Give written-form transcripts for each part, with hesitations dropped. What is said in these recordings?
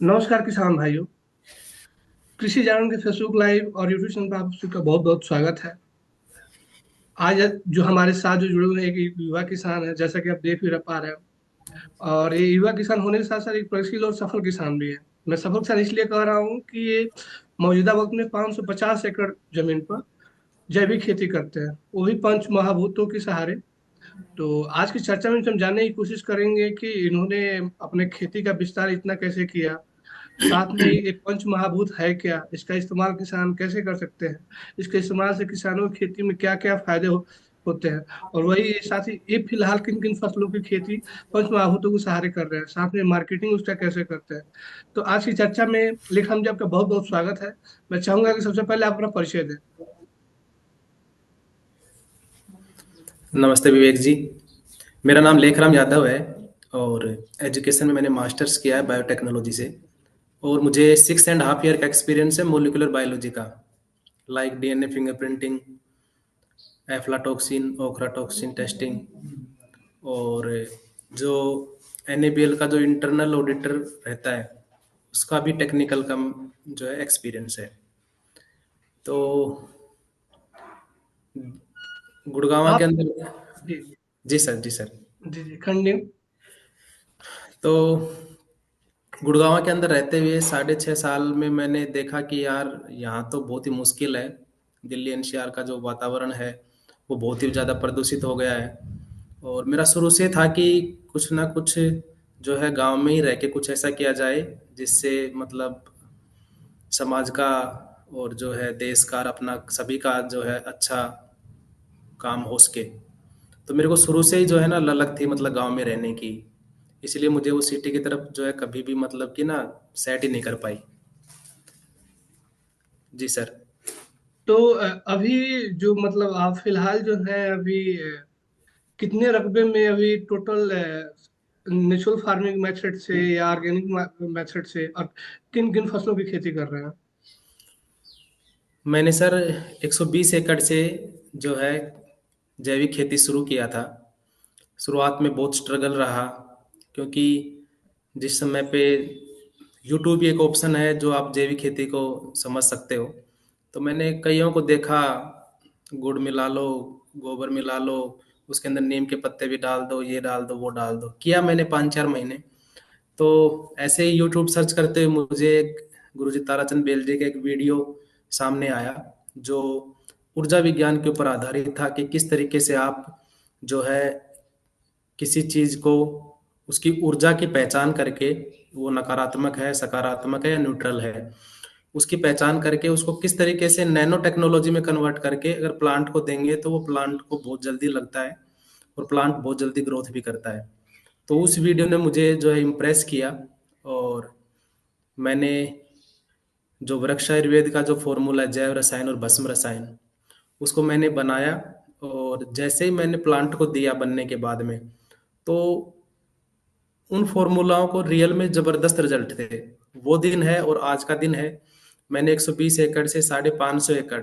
नमस्कार किसान भाइयों। कृषि जागरण के फेसबुक लाइव और यूट्यूब चैनल पर आप सबका बहुत बहुत स्वागत है। आज जो हमारे साथ जो जुड़े हुए हैं एक युवा किसान है, जैसा कि आप देख भी पा रहे हो। और ये युवा किसान होने के साथ साथ एक प्रगतिशील और सफल किसान भी है। मैं सफल किसान इसलिए कह रहा हूँ कि ये मौजूदा वक्त में 550 एकड़ जमीन पर जैविक खेती करते हैं, वो भी पंच महाभूतों के सहारे। तो आज की चर्चा में हम जानने की कोशिश करेंगे कि इन्होंने अपने खेती का विस्तार इतना कैसे किया। साथ में एक पंच महाभूत है क्या, इसका इस्तेमाल किसान कैसे कर सकते हैं, इसके इस्तेमाल से किसानों की खेती में क्या क्या फायदे होते हैं। और वही साथ ही ये फिलहाल किन किन फसलों की खेती पंच महाभूतों के सहारे कर रहे हैं, साथ में मार्केटिंग उसका कैसे करते हैं। तो आज की चर्चा में लेखराम जी आपका बहुत बहुत स्वागत है। मैं चाहूंगा कि सबसे पहले आप अपना परिचय दें। नमस्ते विवेक जी। मेरा नाम लेखराम यादव है और एजुकेशन में मैंने मास्टर्स किया है बायोटेक्नोलॉजी से। और मुझे 6.5 ईयर का एक्सपीरियंस है मोलिकुलर बायोलॉजी का, like DNA fingerprinting, aflatoxin ओक्राटॉक्सिन testing, और जो एनएबीएल का जो इंटरनल ऑडिटर रहता है उसका भी टेक्निकल का जो है एक्सपीरियंस है। तो गुड़गांव के आप अंदर। जी जी सर, जी सर। जी जी कंटिन्यू। तो गुड़गांव के अंदर रहते हुए 6.5 साल में मैंने देखा कि यार यहाँ तो बहुत ही मुश्किल है। दिल्ली एनसीआर का जो वातावरण है वो बहुत ही ज़्यादा प्रदूषित हो गया है। और मेरा शुरू से था कि कुछ ना कुछ जो है गांव में ही रह के कुछ ऐसा किया जाए जिससे मतलब समाज का और जो है देश का और अपना सभी का जो है अच्छा काम हो सके। तो मेरे को शुरू से ही जो है ना ललक थी मतलब गांव में रहने की। इसलिए मुझे वो सिटी की तरफ जो है कभी भी मतलब कि ना सेट ही नहीं कर पाई। जी सर। तो अभी जो मतलब आप फिलहाल जो है अभी कितने रकबे में अभी टोटल नेचुरल फार्मिंग मेथड से या ऑर्गेनिक मेथड से और किन किन फसलों की खेती कर रहे हैं। मैंने सर 120 एकड़ से जो है जैविक खेती शुरू किया था। शुरुआत में बहुत स्ट्रगल रहा क्योंकि जिस समय पे यूट्यूब एक ऑप्शन है जो आप जैविक खेती को समझ सकते हो। तो मैंने कईयों को देखा, गुड़ मिला लो, गोबर मिला लो, उसके अंदर नीम के पत्ते भी डाल दो, ये डाल दो, वो डाल दो, किया मैंने 5-4 महीने। तो ऐसे ही यूट्यूब सर्च करते हुए मुझे एक गुरुजी ताराचंद बेल जी का एक वीडियो सामने आया जो ऊर्जा विज्ञान के ऊपर आधारित था कि किस तरीके से आप जो है किसी चीज को उसकी ऊर्जा की पहचान करके, वो नकारात्मक है, सकारात्मक है या न्यूट्रल है, उसकी पहचान करके उसको किस तरीके से नैनो टेक्नोलॉजी में कन्वर्ट करके अगर प्लांट को देंगे तो वो प्लांट को बहुत जल्दी लगता है और प्लांट बहुत जल्दी ग्रोथ भी करता है। तो उस वीडियो ने मुझे जो है इम्प्रेस किया और मैंने जो वृक्ष आयुर्वेद का जो फॉर्मूला है, जैव रसायन और भस्म रसायन, उसको मैंने बनाया। और जैसे ही मैंने प्लांट को दिया बनने के बाद में, तो उन फॉर्मूलाओं को रियल में जबरदस्त रिजल्ट थे। वो दिन है और आज का दिन है। मैंने 120 एकड़ से 550 एकड़,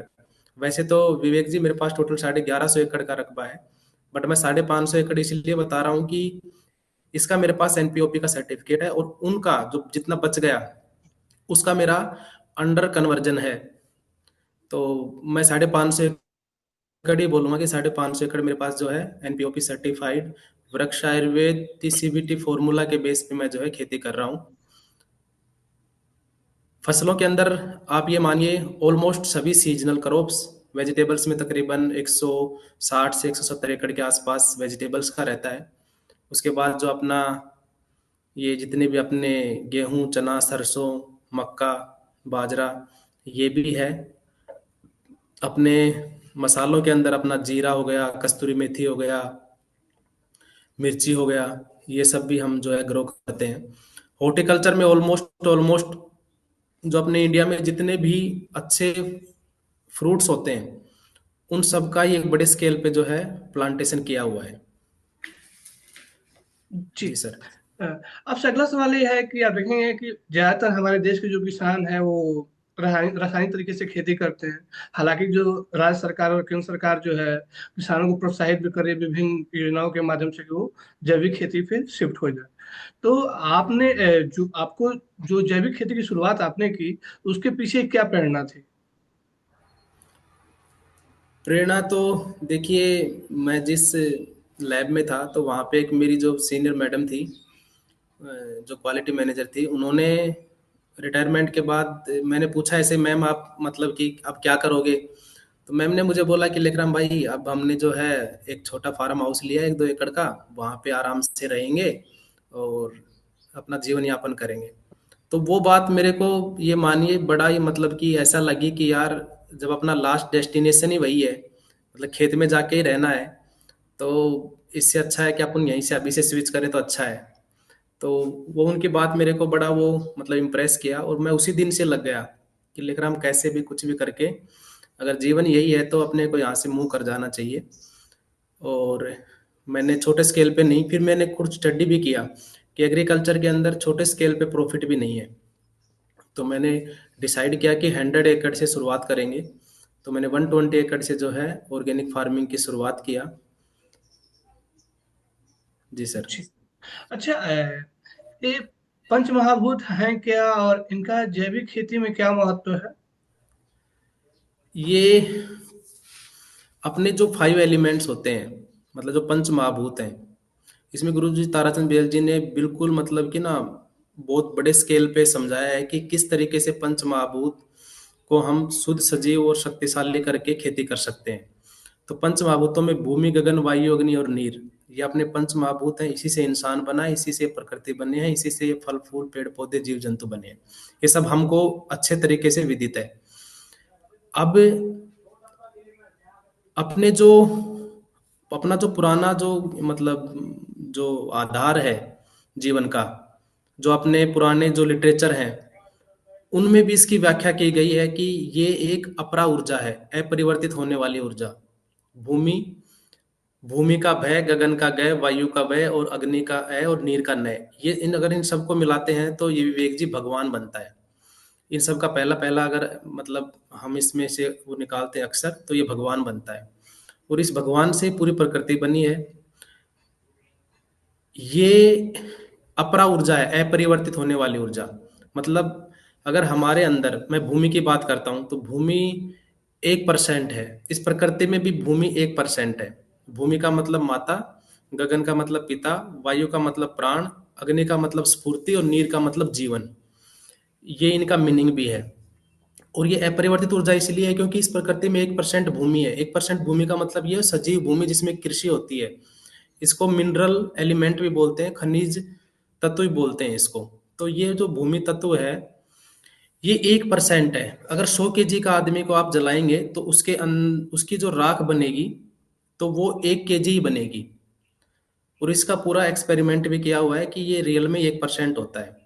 वैसे तो विवेक जी मेरे पास टोटल 1150 एकड़ का रकबा है, बट मैं 550 एकड़ इसलिए बता रहा हूँ कि इसका मेरे पास एनपीओपी का सर्टिफिकेट है और उनका जो जितना बच गया उसका मेरा अंडर कन्वर्जन है। तो मैं 550 एकड़ ही बोलूंगा कि 550 एकड़ मेरे पास जो है एनपीओपी सर्टिफाइड वृक्ष आयुर्वेद सीबीटी फॉर्मूला के बेस पे मैं जो है खेती कर रहा हूँ। फसलों के अंदर आप ये मानिए ऑलमोस्ट सभी सीजनल क्रॉप्स, वेजिटेबल्स में तकरीबन 160 से 170 एकड़ के आसपास वेजिटेबल्स का रहता है। उसके बाद जो अपना ये जितने भी अपने गेहूं, चना, सरसों, मक्का, बाजरा, ये भी है। अपने मसालों के अंदर अपना जीरा हो गया, कस्तूरी मेथी हो गया, मिर्ची हो गया, ये सब भी हम जो है ग्रो करते हैं। हॉर्टिकल्चर में ऑलमोस्ट ऑलमोस्ट जो अपने इंडिया में जितने भी अच्छे फ्रूट्स होते हैं उन सब का ही एक बड़े स्केल पे जो है प्लांटेशन किया हुआ है। जी। जी सर। अब से अगला सवाल ये है कि आप देखेंगे कि ज्यादातर हमारे देश के जो किसान है वो रासायनिक तरीके से खेती करते हैं। हालांकि जो राज्य सरकार और केंद्र सरकार जो है किसानों को प्रोत्साहित भी कर रही है विभिन्न योजनाओं के माध्यम से कि वो जैविक खेती पे शिफ्ट हो जाए। तो आपने जो आपको जो जैविक खेती की शुरुआत आपने की, उसके पीछे क्या प्रेरणा थी? प्रेरणा तो देखिए, मैं जिस लैब में था तो वहाँ पे एक मेरी जो सीनियर मैडम थी, जो क्वालिटी मैनेजर थी, उन्होंने रिटायरमेंट के बाद मैंने पूछा ऐसे, मैम आप मतलब कि अब क्या करोगे? तो मैम ने मुझे बोला कि लेखराम भाई, अब हमने जो है एक छोटा फार्म हाउस लिया है 1-2 एकड़ का, वहाँ पे आराम से रहेंगे और अपना जीवन यापन करेंगे। तो वो बात मेरे को, ये मानिए, बड़ा ही मतलब कि ऐसा लगी कि यार, जब अपना लास्ट डेस्टिनेशन ही वही है, मतलब खेत में जाके ही रहना है, तो इससे अच्छा है कि अपन यहीं से अभी से स्विच करें तो अच्छा है। तो वो उनकी बात मेरे को बड़ा वो मतलब इम्प्रेस किया, और मैं उसी दिन से लग गया कि लेकर हम कैसे भी कुछ भी करके, अगर जीवन यही है तो अपने को यहाँ से मूव कर जाना चाहिए। और मैंने छोटे स्केल पे नहीं, फिर मैंने खुद स्टडी भी किया कि एग्रीकल्चर के अंदर छोटे स्केल पे प्रॉफिट भी नहीं है। तो मैंने डिसाइड किया कि 100 एकड़ से शुरुआत करेंगे। तो मैंने 120 एकड़ से जो है ऑर्गेनिक फार्मिंग की शुरुआत किया। जी सर। अच्छी। अच्छा, ये पंच महाभूत हैं क्या, और इनका जैविक खेती में क्या महत्व है? ये अपने जो 5 एलिमेंट्स होते हैं, मतलब जो पंच महाभूत हैं, इसमें गुरु जी ताराचंद बेल जी ने बिल्कुल मतलब कि ना बहुत बड़े स्केल पे समझाया है कि किस तरीके से पंच महाभूत को हम शुद्ध, सजीव और शक्तिशाली करके खेती कर सकते हैं। तो पंच महाभूतों में भूमि, गगन, वायु, अग्नि और नीर, ये अपने पंच महाभूत हैं। इसी से इंसान बना है, इसी से प्रकृति बने हैं, इसी से ये फल फूल पेड़ पौधे जीव जंतु बने हैं। ये सब हमको अच्छे तरीके से विदित है। अब अपने जो अपना जो पुराना जो मतलब जो आधार है जीवन का, जो अपने पुराने जो लिटरेचर हैं, उनमें भी इसकी व्याख्या की गई है कि ये एक अपरा ऊर्जा है, अपरिवर्तित होने वाली ऊर्जा। भूमि, भूमि का भय, गगन का गय, वायु का वय और अग्नि का अय और नीर का नय, ये इन अगर इन सबको मिलाते हैं तो ये विवेक जी भगवान बनता है। इन सब का पहला पहला अगर मतलब हम इसमें से वो निकालते हैं अक्षर, तो ये भगवान बनता है। और इस भगवान से पूरी प्रकृति बनी है। ये अपरा ऊर्जा है, अपरिवर्तित होने वाली ऊर्जा। मतलब अगर हमारे अंदर, मैं भूमि की बात करता हूं, तो भूमि 1% है। इस प्रकृति में भी भूमि 1% है। भूमि का मतलब माता, गगन का मतलब पिता, वायु का मतलब प्राण, अग्नि का मतलब स्फूर्ति और नीर का मतलब जीवन। ये इनका मीनिंग भी है। और ये अपरिवर्तित ऊर्जा इसलिए है क्योंकि इस प्रकृति में 1% भूमि है। 1% भूमि का मतलब ये सजीव भूमि जिसमें कृषि होती है। इसको मिनरल एलिमेंट भी बोलते हैं, खनिज तत्व भी बोलते हैं इसको। तो ये जो भूमि तत्व है, ये 1% है। अगर 100 kg का आदमी को आप जलाएंगे तो उसकी जो राख बनेगी, तो वो 1 kg ही बनेगी। और इसका पूरा एक्सपेरिमेंट भी किया हुआ है कि ये रियल में 1% होता है।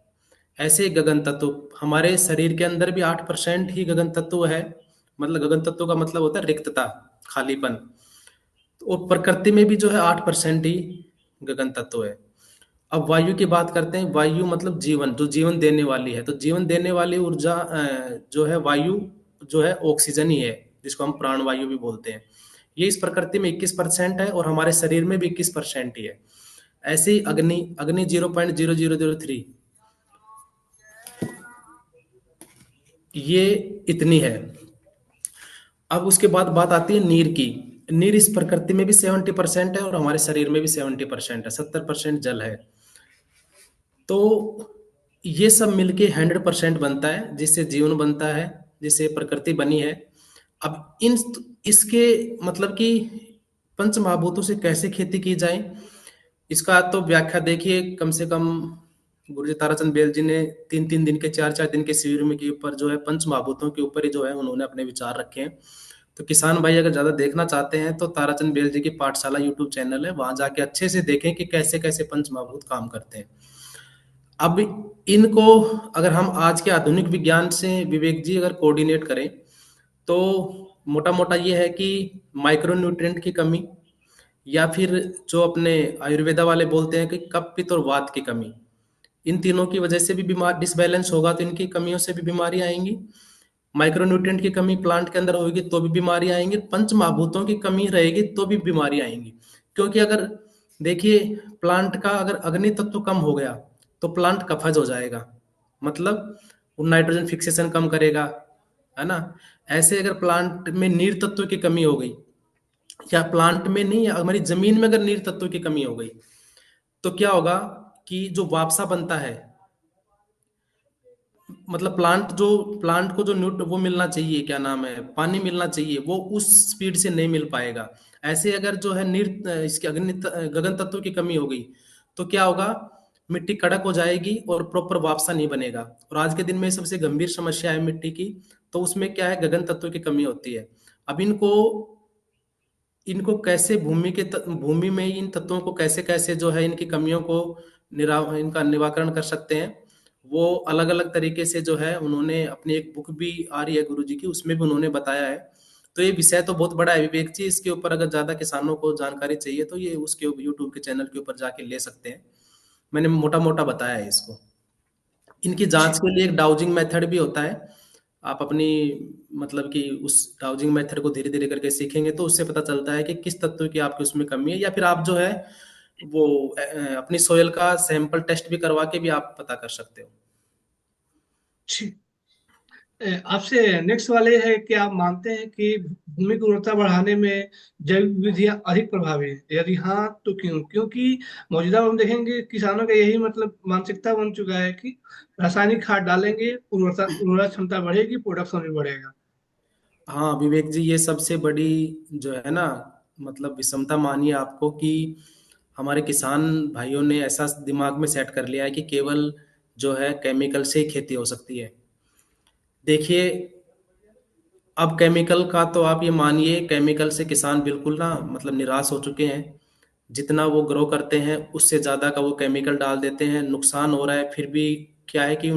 ऐसे गगन तत्व हमारे शरीर के अंदर भी 8% ही गगन तत्व है। मतलब गगन तत्व का मतलब होता है रिक्तता, खालीपन। और प्रकृति में भी जो है 8% ही गगन तत्व है। अब वायु की बात करते हैं। वायु मतलब जीवन, जो जीवन देने वाली है। तो जीवन देने वाली ऊर्जा जो है वायु, जो है ऑक्सीजन ही है, जिसको हम प्राण वायु भी बोलते हैं। ये इस प्रकृति में 21% है और हमारे शरीर में भी 21% ही है। ऐसे ही अग्नि, अग्नि 0.0003, ये इतनी है। अब उसके बाद बात आती है नीर की। नीर इस प्रकृति में भी 70% है और हमारे शरीर में भी 70% है। 70% जल है। तो ये सब मिलके 100% बनता है, जिससे जीवन बनता है, जिससे प्रकृति बनी है। अब इन इसके मतलब कि पंच महाभूतों से कैसे खेती की जाए, इसका तो व्याख्या देखिए, कम से कम गुरुजी ताराचंद बेल जी ने 3-3 दिन के, 4-4 दिन के शिविर में के ऊपर जो है पंच महाभूतों के ऊपर ही जो है उन्होंने अपने विचार रखे हैं। तो किसान भाई अगर ज्यादा देखना चाहते हैं तो ताराचंद बेल जी की पाठशाला यूट्यूब चैनल है, वहां जाके अच्छे से देखें कि कैसे कैसे पंच महाभूत काम करते हैं। अब इनको अगर हम आज के आधुनिक विज्ञान से विवेक जी अगर कोऑर्डिनेट करें, तो मोटा मोटा ये है कि माइक्रो न्यूट्रिएंट की कमी, या फिर जो अपने आयुर्वेदा वाले बोलते हैं कि कफ, पित्त और वात की कमी, इन तीनों की वजह से भी बीमार डिसबैलेंस होगा तो इनकी कमियों से भी बीमारी आएंगी। माइक्रोन्यूट्रिएंट की कमी प्लांट के अंदर होगी तो भी बीमारी आएंगी, पंच महाभूतों की कमी रहेगी तो भी बीमारी आएंगी। क्योंकि अगर देखिए, प्लांट का अगर अग्नि तत्व कम हो गया तो प्लांट कफज हो जाएगा, मतलब वो नाइट्रोजन फिक्सेशन कम करेगा, है ना। ऐसे अगर प्लांट में नीर तत्व की कमी हो गई, या प्लांट में नहीं, हमारी जमीन में अगर नीर तत्व की कमी हो गई, तो क्या होगा कि जो वापसा बनता है, मतलब प्लांट को जो न्यूट वो मिलना चाहिए, क्या नाम है, पानी मिलना चाहिए, वो उस स्पीड से नहीं मिल पाएगा। ऐसे अगर जो है इसके गगन तत्व की कमी हो गई, तो क्या होगा, मिट्टी कड़क हो जाएगी और प्रॉपर वापसा नहीं बनेगा। और आज के दिन में सबसे गंभीर समस्या है मिट्टी की, तो उसमें क्या है, गगन तत्व की कमी होती है। अब इनको इनको कैसे भूमि में इन तत्वों को कैसे कैसे जो है इनकी कमियों को इनका निवारण कर सकते हैं, वो अलग अलग तरीके से जो है उन्होंने अपनी एक बुक भी आ रही है गुरु जी की, उसमें भी उन्होंने बताया है। तो ये विषय तो बहुत बड़ा है विवेक जी, इसके ऊपर अगर ज्यादा किसानों को जानकारी चाहिए तो ये उसके यूट्यूब के चैनल के ऊपर जाके ले सकते हैं। मैंने मोटा मोटा बताया है इसको। इनकी जांच जी। के लिए एक डाउजिंग मेथड भी होता है। आप अपनी, मतलब कि उस डाउजिंग मेथड को धीरे धीरे करके सीखेंगे तो उससे पता चलता है कि किस तत्व की आपकी उसमें कमी है, या फिर आप जो है वो अपनी सोयल का सैंपल टेस्ट भी करवा के भी आप पता कर सकते हो। जी। आपसे नेक्स्ट वाले है कि आप मानते हैं कि भूमि की उर्वरता बढ़ाने में जैविक विधियां अधिक प्रभावी हैं? यदि हाँ तो क्यों? क्योंकि मौजूदा हम देखेंगे किसानों का यही मतलब मानसिकता बन चुका है कि रासायनिक खाद डालेंगे, उर्वरक क्षमता बढ़ेगी, प्रोडक्शन भी बढ़ेगा। हाँ विवेक जी, ये सबसे बड़ी जो है ना, मतलब विषमता मानिए आपको, कि हमारे किसान भाइयों ने ऐसा दिमाग में सेट कर लिया है कि केवल जो है केमिकल से ही खेती हो सकती है। देखिए, अब केमिकल का तो आप ये मानिए, केमिकल से किसान बिल्कुल ना मतलब निराश हो चुके हैं। जितना वो ग्रो करते हैं उससे ज़्यादा का वो केमिकल डाल देते हैं, नुकसान हो रहा है। फिर भी क्या है कि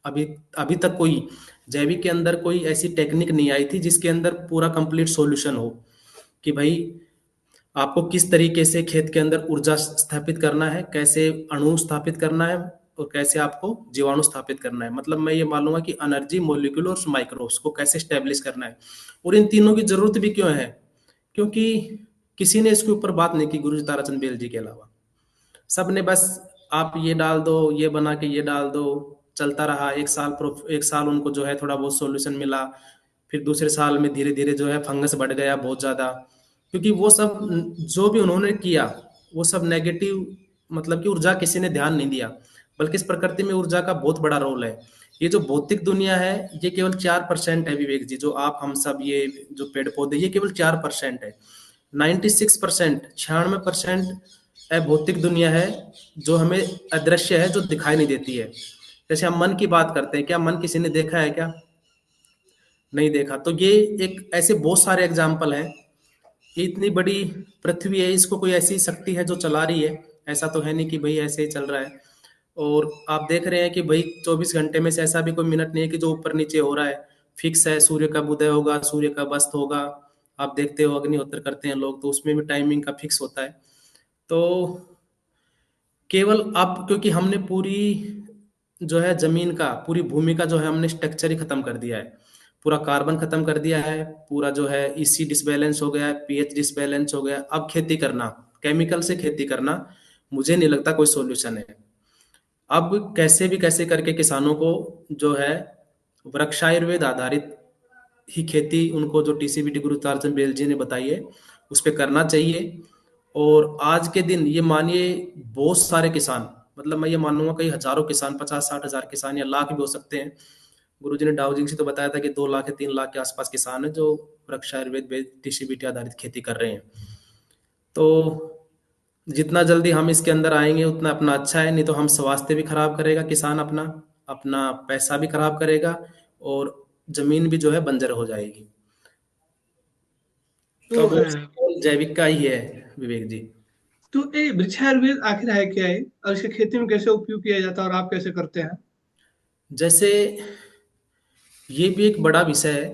अभी अभी तक कोई जैविक के अंदर कोई ऐसी टेक्निक नहीं आई थी जिसके अंदर पूरा कंप्लीट सॉल्यूशन हो, कि भाई आपको किस तरीके से खेत के अंदर ऊर्जा स्थापित करना है, कैसे अणु स्थापित करना है, और कैसे आपको जीवाणु स्थापित करना है। मतलब मैं ये मानूंगा कि एनर्जी, मोलिक्यूल और माइक्रोब्स को कैसे स्टेब्लिश करना है। और इन तीनों की जरूरत भी क्यों है? क्योंकि किसी ने इसके ऊपर बात नहीं की गुरु जी ताराचंद बेल जी के अलावा। सब ने बस आप ये डाल दो, ये बना के ये डाल दो, चलता रहा। एक साल उनको जो है थोड़ा बहुत सॉल्यूशन मिला, फिर दूसरे साल में धीरे धीरे जो है फंगस बढ़ गया बहुत ज्यादा। क्योंकि वो सब जो भी उन्होंने किया वो सब नेगेटिव, मतलब कि ऊर्जा किसी ने ध्यान नहीं दिया। बल्कि इस प्रकृति में ऊर्जा का बहुत बड़ा रोल है। ये जो भौतिक दुनिया है ये केवल 4% है विवेक जी, जो आप हम सब ये जो पेड़ पौधे, ये केवल 4% है। 96%, 96% भौतिक दुनिया है जो हमें अदृश्य है, जो दिखाई नहीं देती है। जैसे हम मन की बात करते हैं, क्या मन किसी ने देखा है क्या? नहीं देखा। तो ये एक ऐसे बहुत सारे एग्जाम्पल हैं। ये इतनी बड़ी पृथ्वी है, इसको कोई ऐसी शक्ति है जो चला रही है? ऐसा तो है नहीं कि भाई ऐसे ही चल रहा है। और आप देख रहे हैं कि भाई 24 घंटे में से ऐसा भी कोई मिनट नहीं है कि जो ऊपर नीचे हो रहा है। फिक्स है, सूर्य कब उदय होगा, सूर्य कब अस्त होगा। आप देखते हो अग्निहोत्र करते हैं लोग, तो उसमें भी टाइमिंग का फिक्स होता है। तो केवल अब क्योंकि हमने पूरी जो है जमीन का, पूरी भूमि का जो है हमने स्ट्रक्चर ही खत्म कर दिया है। पूरा कार्बन खत्म कर दिया है, पूरा जो है इसी डिसबैलेंस हो गया है, पीएच डिसबैलेंस हो गया। अब खेती करना, केमिकल से खेती करना, मुझे नहीं लगता कोई सॉल्यूशन है। अब कैसे भी कैसे करके किसानों को जो है वृक्षायुर्वेद आधारित ही खेती, उनको जो टीसीबीटी गुरु तारचंद बेल जी ने बताई है उस पे करना चाहिए। और आज के दिन ये मानिए बहुत सारे किसान, मतलब मैं ये मानूंगा कई हजारों किसान, 50-60 हजार किसान या लाख भी हो सकते हैं। गुरु जी ने डाउजिंग से तो बताया था कि 2 लाख या 3 लाख के आसपास किसान है जो वृक्ष आयुर्वेद टीसीबीटी आधारित खेती कर रहे हैं। तो जितना जल्दी हम इसके अंदर आएंगे उतना अपना अच्छा है, नहीं तो हम स्वास्थ्य भी खराब करेगा किसान अपना, अपना पैसा भी खराब करेगा, और जमीन भी जो है बंजर हो जाएगी। तो तो वो केवल जैविक का ही है विवेक जी। तो ये वृक्षायुर्वेद आखिर है क्या है, और इसके खेती में कैसे उपयोग किया जाता है, और आप कैसे करते हैं? जैसे ये भी एक बड़ा विषय है,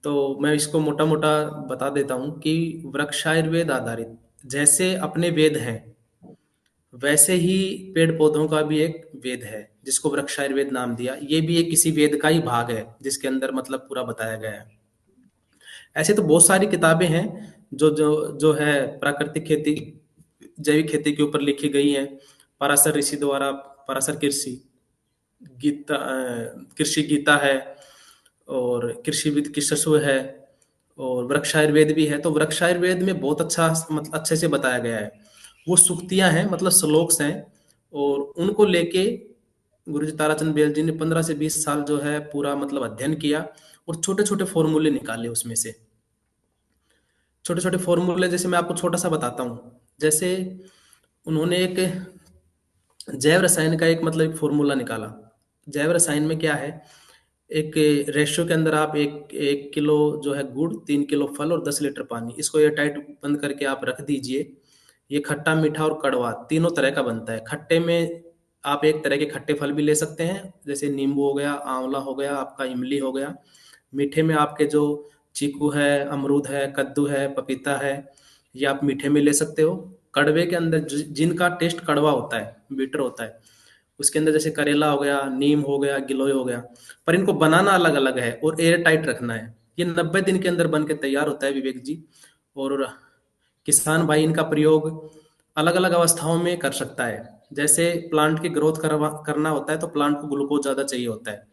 तो मैं इसको मोटा मोटा बता देता हूँ कि वृक्षायुर्वेद आधारित जैसे अपने वेद हैं, वैसे ही पेड़ पौधों का भी एक वेद है जिसको वृक्ष आयुर्वेद नाम दिया, ये भी एक किसी वेद का ही भाग है जिसके अंदर मतलब पूरा बताया गया है। ऐसे तो बहुत सारी किताबें हैं जो जो जो है प्राकृतिक खेती, जैविक खेती के ऊपर लिखी गई हैं। पराशर ऋषि द्वारा पराशर कृषि गीता है, और कृषि विद किशस्व है, और वृक्ष आयुर्वेद भी है। तो वृक्ष आयुर्वेद में बहुत अच्छा मतलब अच्छे से बताया गया है। वो सूक्तियां हैं, मतलब श्लोक्स हैं, और उनको लेके गुरुजी ताराचंद बेल जी ने 15 से 20 साल जो है पूरा मतलब अध्ययन किया, और छोटे छोटे फॉर्मूले निकाले उसमें से। छोटे छोटे फॉर्मूले जैसे मैं आपको छोटा सा बताता हूँ। जैसे उन्होंने एक जैव रसायन का एक मतलब एक फॉर्मूला निकाला। जैव रसायन में क्या है, एक रेशियो के अंदर आप एक एक किलो जो है गुड़, 3 किलो फल और 10 लीटर पानी, इसको एयर टाइट बंद करके आप रख दीजिए। ये खट्टा, मीठा और कड़वा तीनों तरह का बनता है। खट्टे में आप एक तरह के खट्टे फल भी ले सकते हैं, जैसे नींबू हो गया, आंवला हो गया, आपका इमली हो गया। मीठे में आपके जो चीकू है, अमरूद है, कद्दू है, पपीता है, ये आप मीठे में ले सकते हो। कड़वे के अंदर जिनका टेस्ट कड़वा होता है, बिटर होता है, उसके अंदर जैसे करेला हो गया, नीम हो गया, गिलोय हो गया। पर इनको बनाना अलग अलग है और एयर टाइट रखना है। ये 90 दिन के अंदर बन के तैयार होता है विवेक जी। और किसान भाई इनका प्रयोग अलग अलग अवस्थाओं में कर सकता है। जैसे प्लांट की ग्रोथ करना होता है तो प्लांट को ग्लूकोज ज्यादा चाहिए होता है।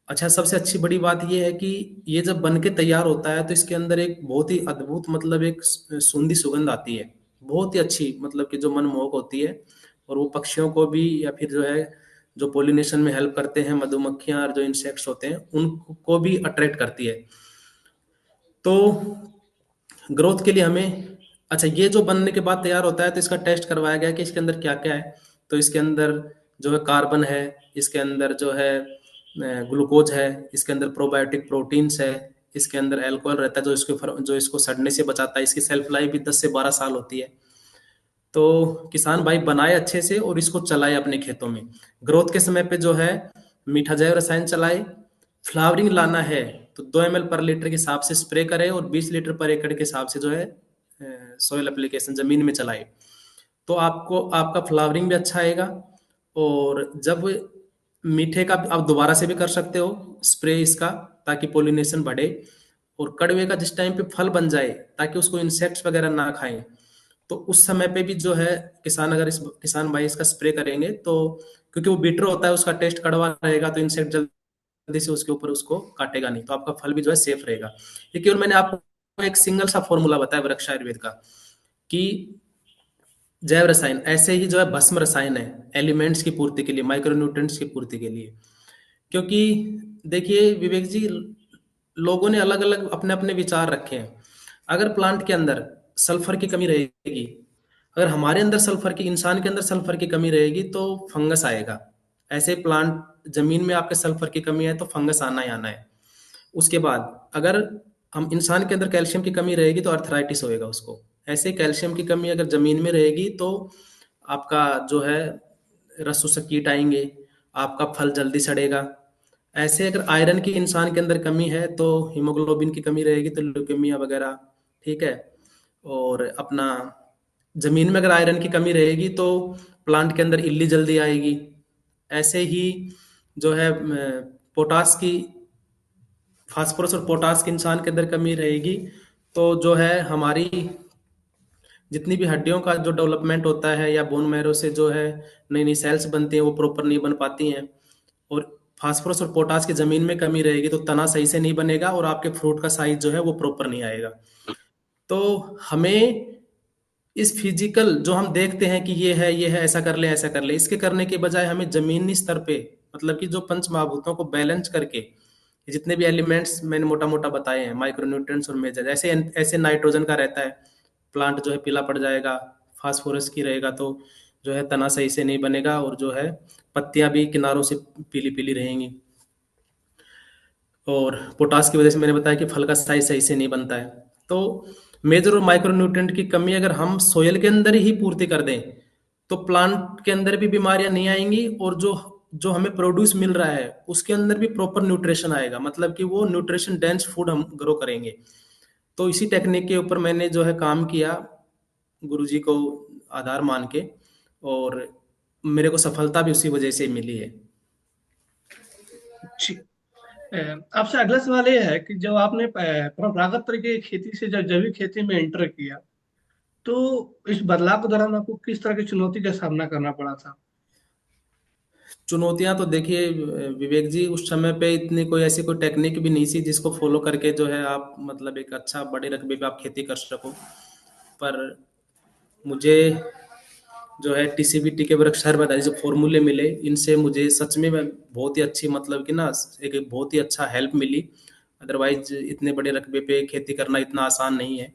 अच्छा, सबसे अच्छी बड़ी बात यह है कि ये जब बन के तैयार होता है तो इसके अंदर एक बहुत ही अद्भुत मतलब एक सूंधी सुगंध आती है, बहुत ही अच्छी, मतलब कि जो मनमोहक होती है। और वो पक्षियों को भी, या फिर जो है जो पोलिनेशन में हेल्प करते हैं, मधुमक्खियां और जो इंसेक्ट्स होते हैं, उनको भी अट्रैक्ट करती है। तो ग्रोथ के लिए हमें, अच्छा, ये जो बनने के बाद तैयार होता है तो इसका टेस्ट करवाया गया कि इसके अंदर क्या क्या है। तो इसके अंदर जो है कार्बन है, इसके अंदर जो है ग्लूकोज है, इसके अंदर प्रोबायोटिक प्रोटीन्स है, इसके अंदर अल्कोहल रहता है जो इसको सड़ने से बचाता है। इसकी सेल्फ लाइफ भी 10 से 12 साल होती है। तो किसान भाई बनाए अच्छे से और इसको चलाए अपने खेतों में। ग्रोथ के समय पे जो है मीठा जैव रसायन चलाए। फ्लावरिंग लाना है तो 2 ml पर लीटर के हिसाब से स्प्रे करे, और 20 लीटर पर एकड़ के हिसाब से जो है सोयल एप्लीकेशन जमीन में चलाए। तो आपको आपका फ्लावरिंग भी अच्छा आएगा। और जब मीठे का आप दोबारा से भी कर सकते हो स्प्रे इसका, ताकि पोलिनेशन बढ़े। और कड़वे का जिस टाइम पे फल बन जाए, ताकि उसको इंसेक्ट्स वगैरह ना खाएं, तो उस समय पे भी जो है किसान भाई इसका स्प्रे करेंगे तो, क्योंकि वो बीटर होता है, उसका टेस्ट कड़वा रहेगा, तो इंसेक्ट जल्दी से उसके ऊपर उसको काटेगा नहीं, तो आपका फल भी जो है सेफ रहेगा। ये केवल मैंने आपको एक सिंगल सा फॉर्मूला बताया वृक्ष आयुर्वेद का, कि जैव रसायन ऐसे ही जो है भस्म रसायन है एलिमेंट्स की पूर्ति के लिए, माइक्रोन्यूट्रिएंट्स की पूर्ति के लिए। क्योंकि देखिए विवेक जी, लोगों ने अलग अलग अपने अपने विचार रखे हैं। अगर प्लांट के अंदर सल्फर की कमी रहेगी, अगर हमारे अंदर सल्फर की, इंसान के अंदर सल्फर की कमी रहेगी तो फंगस आएगा। ऐसे प्लांट, जमीन में आपके सल्फर की कमी है तो फंगस आना ही आना है। उसके बाद अगर हम इंसान के अंदर कैल्शियम की कमी रहेगी तो अर्थराइटिस होएगा उसको। ऐसे कैल्शियम की कमी अगर जमीन में रहेगी तो आपका जो है रस चूसक कीट आएंगे, आपका फल जल्दी सड़ेगा। ऐसे अगर आयरन की इंसान के अंदर कमी है तो हीमोग्लोबिन की कमी रहेगी तो ल्यूकेमिया वगैरह, ठीक है। और अपना जमीन में अगर आयरन की कमी रहेगी तो प्लांट के अंदर इल्ली जल्दी आएगी। ऐसे ही जो है पोटास की, फास्फोरस और पोटास की इंसान के अंदर कमी रहेगी तो जो है हमारी जितनी भी हड्डियों का जो डेवलपमेंट होता है, या बोन मैरो से जो है नई नई सेल्स बनती हैं, वो प्रॉपर नहीं बन पाती हैं। और फास्फोरस और पोटास की जमीन में कमी रहेगी तो तना सही से नहीं बनेगा, और आपके फ्रूट का साइज जो है वो प्रॉपर नहीं आएगा। तो हमें इस फिजिकल जो हम देखते हैं कि ये है, ऐसा कर ले ऐसा कर ले, इसके करने के बजाय हमें जमीनी स्तर पे, मतलब कि जो पंच महाभूतों को बैलेंस करके, जितने भी एलिमेंट्स मैंने मोटा मोटा बताए हैं, माइक्रोन्यूट्रिएंट्स और मेजर, ऐसे ऐसे नाइट्रोजन का रहता है, प्लांट जो है पीला पड़ जाएगा। फास्फोरस की रहेगा तो जो है तना सही से नहीं बनेगा, और जो है पत्तियां भी किनारों से पीली पीली रहेंगी। और पोटास की वजह से मैंने बताया कि फल का साइज सही से नहीं बनता है। तो मेजर और माइक्रो न्यूट्रिएंट की कमी अगर हम सोयल के अंदर ही पूर्ति कर दें तो प्लांट के अंदर भी बीमारियां नहीं आएंगी, और जो जो हमें प्रोड्यूस मिल रहा है उसके अंदर भी प्रॉपर न्यूट्रिशन आएगा, मतलब कि वो न्यूट्रिशन डेंस फूड हम ग्रो करेंगे। तो इसी टेक्निक के ऊपर मैंने जो है काम किया, गुरुजी को आधार मान के। और मेरे को सफलता भी उसी वजह से मिली है। जी। आपसे अगला सवाल ये है कि जब आपने परंपरागत तरीके की खेती से जब जैविक खेती में एंटर किया, तो इस बदलाव के दौरान आपको किस तरह की चुनौती का सामना करना पड़ा था? चुनौतियां तो देखिए विवेक जी, उस समय पे इतनी कोई ऐसी कोई टेक्निक भी नहीं थी जिसको फॉलो करके जो है आप मतलब एक अच्छा बड़े रकबे पे आप खेती कर सको। पर मुझे जो है टीसीबीटी के वृक्षार बताइए जो फॉर्मूले मिले, इनसे मुझे सच में मैं बहुत ही अच्छी मतलब कि ना एक बहुत ही अच्छा हेल्प मिली। अदरवाइज इतने बड़े रकबे पे खेती करना इतना आसान नहीं है,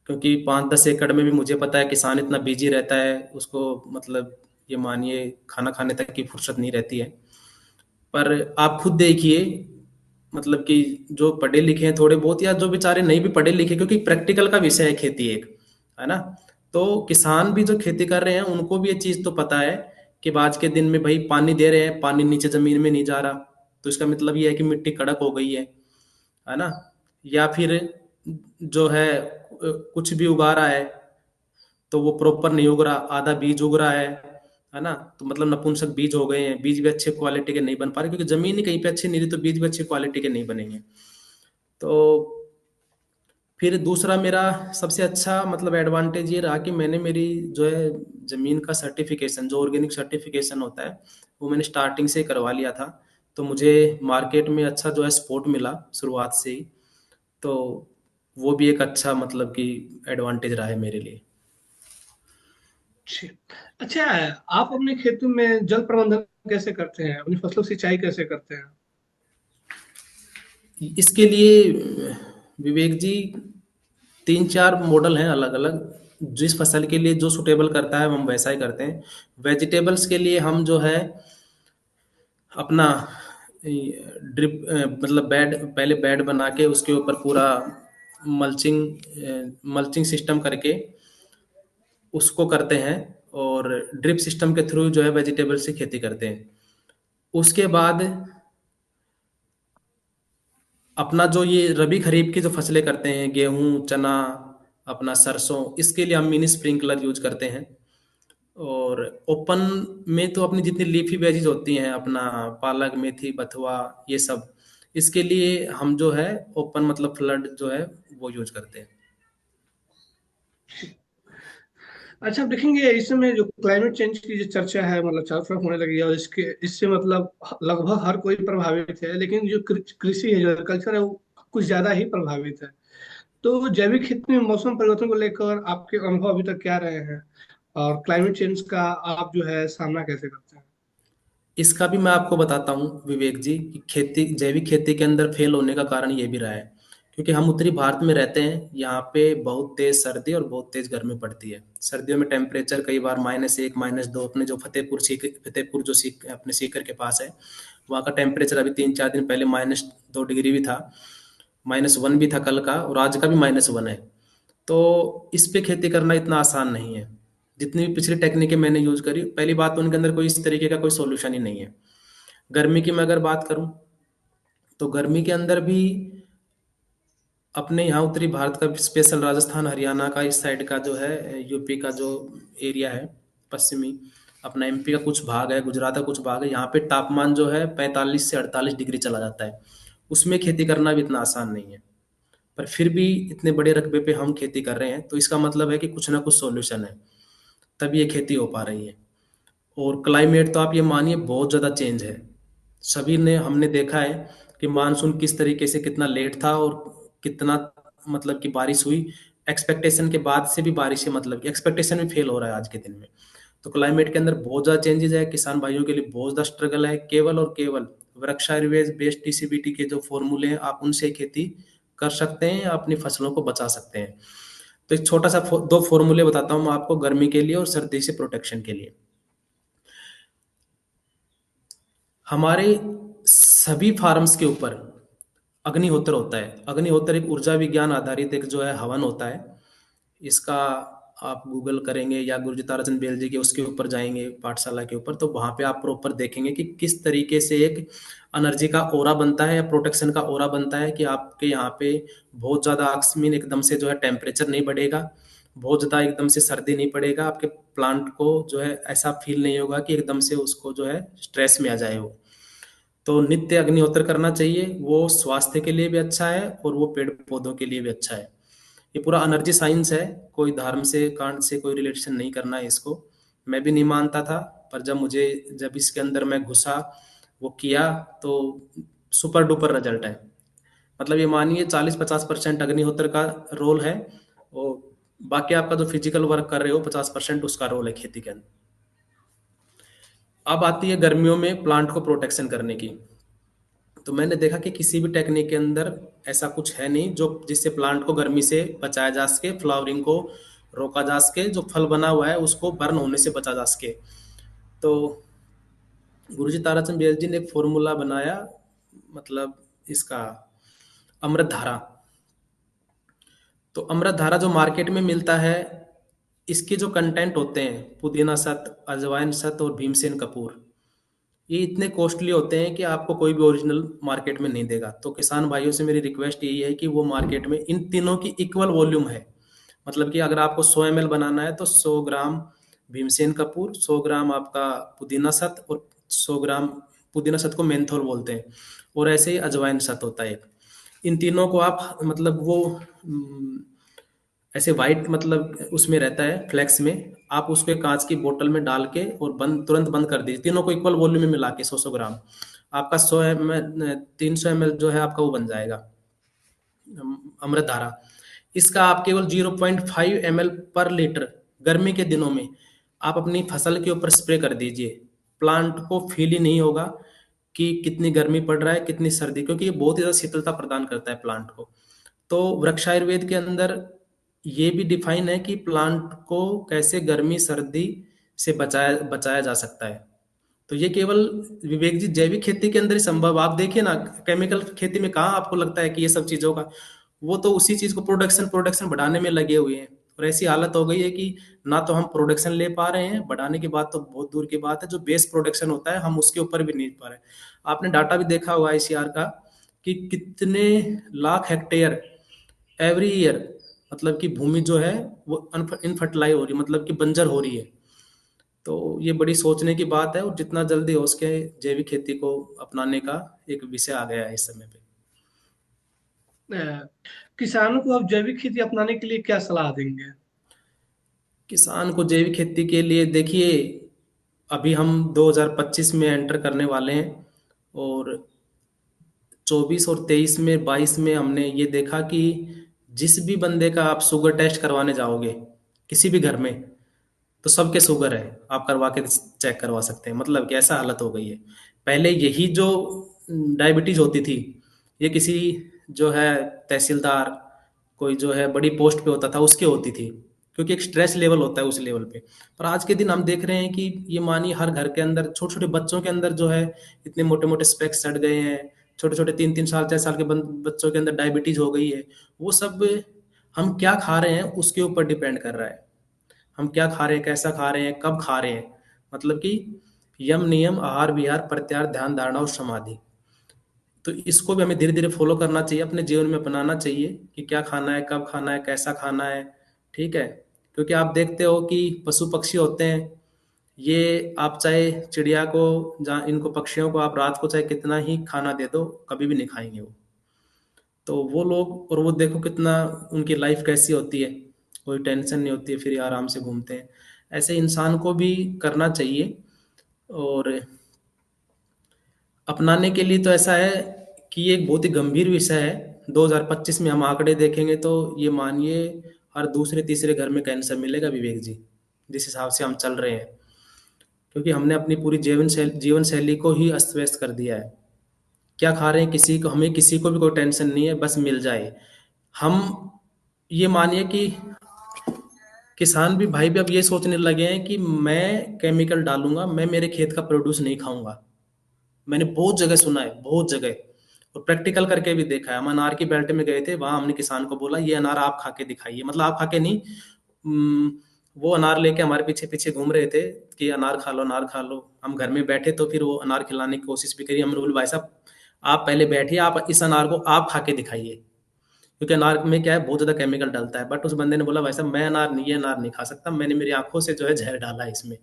क्योंकि 5-10 एकड़ में भी मुझे पता है किसान इतना बिजी रहता है, उसको मतलब ये मानिए खाना खाने तक की फुर्सत नहीं रहती है। पर आप खुद देखिए, मतलब कि जो पढ़े लिखे हैं थोड़े बहुत या जो बेचारे नहीं भी पढ़े लिखे, क्योंकि प्रैक्टिकल का विषय है खेती एक, है ना। तो किसान भी जो खेती कर रहे हैं उनको भी ये चीज तो पता है कि आज के दिन में भाई पानी दे रहे हैं, पानी नीचे जमीन में नहीं जा रहा, तो इसका मतलब ये है कि मिट्टी कड़क हो गई है ना। या फिर जो है कुछ भी उगा रहा है तो वो प्रॉपर नहीं उग रहा, आधा बीज उग रहा है ना। तो मतलब नपुंसक बीज हो गए हैं, बीज भी अच्छे क्वालिटी के नहीं बन पा रहे, क्योंकि जमीन ही कहीं पे अच्छी नहीं रही तो बीज भी अच्छी क्वालिटी के नहीं बनेंगे। तो फिर दूसरा मेरा सबसे अच्छा मतलब एडवांटेज ये रहा कि मैंने मेरी जो है जमीन का सर्टिफिकेशन, जो ऑर्गेनिक सर्टिफिकेशन होता है, वो मैंने स्टार्टिंग से ही करवा लिया था। तो मुझे मार्केट में अच्छा जो है सपोर्ट मिला शुरुआत से ही। तो वो भी एक अच्छा मतलब कि एडवांटेज रहा है मेरे लिए। जी। अच्छा, आप अपने खेतों में जल प्रबंधन कैसे करते हैं? अपनी फसलों की सिंचाई कैसे करते हैं? इसके लिए विवेक जी 3-4 मॉडल हैं अलग अलग। जिस फसल के लिए जो सुटेबल करता है हम वैसा ही करते हैं। वेजिटेबल्स के लिए हम जो है अपना ड्रिप मतलब बेड, पहले बेड बना के उसके ऊपर पूरा मल्चिंग सिस्टम करके उसको करते हैं, और ड्रिप सिस्टम के थ्रू जो है वेजिटेबल्स की खेती करते हैं। उसके बाद अपना जो ये रबी खरीफ की जो फसलें करते हैं, गेहूं, चना, अपना सरसों, इसके लिए हम मिनी स्प्रिंकलर यूज करते हैं। और ओपन में तो अपनी जितनी लीफी वेजीज होती हैं, अपना पालक, मेथी, बथुआ, ये सब, इसके लिए हम जो है ओपन मतलब फ्लड जो है वो यूज करते हैं। अच्छा, आप देखेंगे इस समय जो क्लाइमेट चेंज की जो चर्चा है, मतलब चारों तरफ होने लगी है, और इसके इससे मतलब लगभग हर कोई प्रभावित है, लेकिन जो कृषि है, जो एग्रीकल्चर है, वो कुछ ज्यादा ही प्रभावित है। तो जैविक खेती में मौसम परिवर्तन को लेकर आपके अनुभव अभी तक क्या रहे हैं, और क्लाइमेट चेंज का आप जो है सामना कैसे करते हैं? इसका भी मैं आपको बताता हूँ विवेक जी कि खेती, जैविक खेती के अंदर फेल होने का कारण ये भी रहा है, क्योंकि हम उत्तरी भारत में रहते हैं, यहाँ पे बहुत तेज सर्दी और बहुत तेज गर्मी पड़ती है। सर्दियों में टेम्परेचर कई बार -1, -2, अपने जो फतेहपुर जो अपने सीकर के पास है, वहाँ का टेम्परेचर अभी 3-4 दिन पहले -2 डिग्री भी था, -1 भी था कल का, और आज का भी -1 है। तो इस पे खेती करना इतना आसान नहीं है। जितनी भी पिछली टेक्निकें मैंने यूज करी, पहली बात तो उनके अंदर कोई इस तरीके का कोई सॉल्यूशन ही नहीं है। गर्मी की मैं अगर बात करूं, तो गर्मी के अंदर भी अपने यहाँ उत्तरी भारत का स्पेशल राजस्थान हरियाणा का इस साइड का जो है, यूपी का जो एरिया है पश्चिमी, अपना एमपी का कुछ भाग है, गुजरात का कुछ भाग है, यहाँ पे तापमान जो है 45 से 48 डिग्री चला जाता है। उसमें खेती करना भी इतना आसान नहीं है। पर फिर भी इतने बड़े रकबे पे हम खेती कर रहे हैं, तो इसका मतलब है कि कुछ ना कुछ सॉल्यूशन है, तब ये खेती हो पा रही है। और क्लाइमेट तो आप ये मानिए बहुत ज़्यादा चेंज है। सभी ने हमने देखा है कि मानसून किस तरीके से कितना लेट था, और कितना मतलब कि बारिश हुई, एक्सपेक्टेशन के बाद से भी बारिश है, मतलब कि एक्सपेक्टेशन भी फेल हो रहा है आज के दिन में। तो क्लाइमेट के अंदर बहुत ज़्यादा चेंजेस है, किसान भाइयों के लिए बहुत ज़्यादा स्ट्रगल है। केवल और केवल वृक्षायुर्वेद बेस्ड टीसीबीटी के जो फॉर्मूले हैं, आप उनसे खेती कर सकते हैं या अपनी फसलों को बचा सकते हैं। तो एक छोटा सा दो फॉर्मूले बताता हूँ मैं आपको, गर्मी के लिए और सर्दी से प्रोटेक्शन के लिए। हमारे सभी फार्म्स के ऊपर अग्निहोत्र होता है। अग्निहोत्र एक ऊर्जा विज्ञान आधारित एक जो है हवन होता है। इसका आप गूगल करेंगे या गुरुजी ताराचंद बेल जी के उसके ऊपर जाएंगे पाठशाला के ऊपर, तो वहां पे आप प्रॉपर देखेंगे कि किस तरीके से एक एनर्जी का ओरा बनता है या प्रोटेक्शन का ओरा बनता है, कि आपके यहाँ पे बहुत ज्यादा आकस्मिक एकदम से जो है टेम्परेचर नहीं बढ़ेगा, बहुत ज़्यादा एकदम से सर्दी नहीं पड़ेगा, आपके प्लांट को जो है ऐसा फील नहीं होगा कि एकदम से उसको जो है स्ट्रेस में आ जाए वो। तो नित्य अग्निहोत्र करना चाहिए, वो स्वास्थ्य के लिए भी अच्छा है और वो पेड़ पौधों के लिए भी अच्छा है। ये पूरा एनर्जी साइंस है, कोई धर्म से कांड से कोई रिलेशन नहीं करना है इसको। मैं भी नहीं मानता था, पर जब इसके अंदर मैं घुसा, वो किया, तो सुपर डुपर रिजल्ट है। मतलब ये मानिए 40-50% अग्निहोत्र का रोल है, और बाकी आपका जो फिजिकल वर्क कर रहे हो 50% उसका रोल है खेती के अंदर। अब आती है गर्मियों में प्लांट को प्रोटेक्शन करने की। तो मैंने देखा कि किसी भी टेक्निक के अंदर ऐसा कुछ है नहीं जो जिससे प्लांट को गर्मी से बचाया जा सके, फ्लावरिंग को रोका जा सके, जो फल बना हुआ है उसको बर्न होने से बचा जा सके। तो गुरुजी ताराचंद बेल जी ने एक फॉर्मूला बनाया, मतलब इसका अमृत धारा। तो अमृत धारा जो मार्केट में मिलता है, इसके जो कंटेंट होते हैं पुदीना सत, अजवाइन सत और भीमसेन कपूर, ये इतने कॉस्टली होते हैं कि आपको कोई भी ओरिजिनल मार्केट में नहीं देगा। तो किसान भाइयों से मेरी रिक्वेस्ट यही है कि वो मार्केट में इन तीनों की इक्वल वॉल्यूम है। मतलब कि अगर आपको 100 ml बनाना है तो 100 ग्राम भीमसेन कपूर, 100 ग्राम आपका पुदीना सत, और 100 ग्राम पुदीना सत को मेंथोल बोलते हैं, और ऐसे ही अजवाइन सत होता है एक। इन तीनों को आप मतलब वो ऐसे वाइट मतलब उसमें रहता है फ्लेक्स में, आप उसको एक कांच की बोतल में डाल के और तुरंत बंद कर दीजिए। तीनों को इक्वल वॉल्यूम में मिला के 100-100 ग्राम, आपका 100 ml 300 ml जो है आपका वो बन जाएगा अमृत धारा। इसका आप केवल 0.5 ml पर लीटर गर्मी के दिनों में आप अपनी फसल के ऊपर स्प्रे कर दीजिए। प्लांट को फील ही नहीं होगा कि कितनी गर्मी पड़ रहा है, कितनी सर्दी, क्योंकि ये बहुत ही ज्यादा शीतलता प्रदान करता है प्लांट को। तो वृक्ष आयुर्वेद के अंदर ये भी डिफाइन है कि प्लांट को कैसे गर्मी सर्दी से बचाया बचाया जा सकता है। तो ये केवल विवेक जी जैविक खेती के अंदर ही संभव। आप देखिए ना, केमिकल खेती में कहाँ आपको लगता है कि ये सब चीजों का, वो तो उसी चीज को प्रोडक्शन प्रोडक्शन बढ़ाने में लगे हुए हैं। और ऐसी हालत हो गई है कि ना तो हम प्रोडक्शन ले पा रहे हैं, बढ़ाने की बात तो बहुत दूर की बात है, जो बेस प्रोडक्शन होता है हम उसके ऊपर भी नहीं पा रहे। आपने डाटा भी देखा होगा आईसीआर का कि कितने लाख हेक्टेयर एवरी ईयर, मतलब कि भूमि जो है वो इनफर्टिलाइज हो रही है, मतलब कि बंजर हो रही है। तो ये बड़ी सोचने की बात है, और जितना जल्दी हो सके जैविक खेती को अपनाने का एक विषय आ गया है इस समय पे। अ, किसानों को अब जैविक खेती अपनाने के लिए क्या सलाह देंगे? किसान को जैविक खेती के लिए देखिए, अभी हम 2025 में एंटर करने वाले हैं, और 24 और 23 में 22 में हमने ये देखा कि जिस भी बंदे का आप शुगर टेस्ट करवाने जाओगे किसी भी घर में, तो सबके शुगर है, आप करवा के चेक करवा सकते हैं। मतलब कि ऐसा हालत हो गई है। पहले यही जो डायबिटीज होती थी, ये किसी जो है तहसीलदार, कोई जो है बड़ी पोस्ट पे होता था उसके होती थी, क्योंकि एक स्ट्रेस लेवल होता है उस लेवल पे। पर आज के दिन हम देख रहे हैं कि ये मानिए हर घर के अंदर छोटे छोटे बच्चों के अंदर जो है इतने मोटे मोटे स्पेक्स चढ़ गए हैं, छोटे छोटे 3-3 साल 4 साल के बच्चों के अंदर डायबिटीज हो गई है। वो सब हम क्या खा रहे हैं उसके ऊपर डिपेंड कर रहा है। हम क्या खा रहे हैं, कैसा खा रहे हैं, कब खा रहे हैं। मतलब कि यम नियम आहार विहार प्रत्याहार ध्यान धारणा और समाधि, तो इसको भी हमें धीरे धीरे फॉलो करना चाहिए, अपने जीवन में अपनाना चाहिए कि क्या खाना है, कब खाना है, कैसा खाना है। ठीक है, क्योंकि आप देखते हो कि पशु पक्षी होते हैं, ये आप चाहे चिड़िया को, जहाँ इनको पक्षियों को आप रात को चाहे कितना ही खाना दे दो, कभी भी नहीं खाएंगे वो। तो वो लोग, और वो देखो कितना उनकी लाइफ कैसी होती है, कोई टेंशन नहीं होती है, फिर आराम से घूमते हैं। ऐसे इंसान को भी करना चाहिए। और अपनाने के लिए तो ऐसा है कि ये एक बहुत ही गंभीर विषय है। 2025 में हम आंकड़े देखेंगे तो ये मानिए हर दूसरे तीसरे घर में कैंसर मिलेगा विवेक जी, जिस हिसाब से हम चल रहे हैं। क्योंकि हमने अपनी पूरी जीवन शैली को ही अस्त व्यस्त कर दिया है। क्या खा रहे हैं किसी को, हमें किसी को भी कोई टेंशन नहीं है, बस मिल जाए। हम ये मानिए कि किसान भी भाई भी अब ये सोचने लगे हैं कि मैं केमिकल डालूंगा, मैं मेरे खेत का प्रोड्यूस नहीं खाऊंगा। मैंने बहुत जगह सुना है, बहुत जगह, और प्रैक्टिकल करके भी देखा है। हम अनार की बेल्ट में गए थे, वहां हमने किसान को बोला ये अनार आप खा के दिखाइए, मतलब आप खा के नहीं, उम, वो अनार लेके हमारे पीछे पीछे घूम रहे थे कि अनार खा लो, अनार खा लो। हम घर में बैठे तो फिर वो अनार खिलाने की कोशिश भी करी। हमने बोले भाई साहब आप पहले बैठिए, आप इस अनार को आप खा के दिखाइए क्योंकि अनार में क्या है, बहुत ज़्यादा केमिकल डलता है। बट उस बंदे ने बोला भाई साहब मैं अनार नहीं, ये अनार नहीं खा सकता, मैंने मेरी आँखों से जो है ज़हर डाला है इसमें।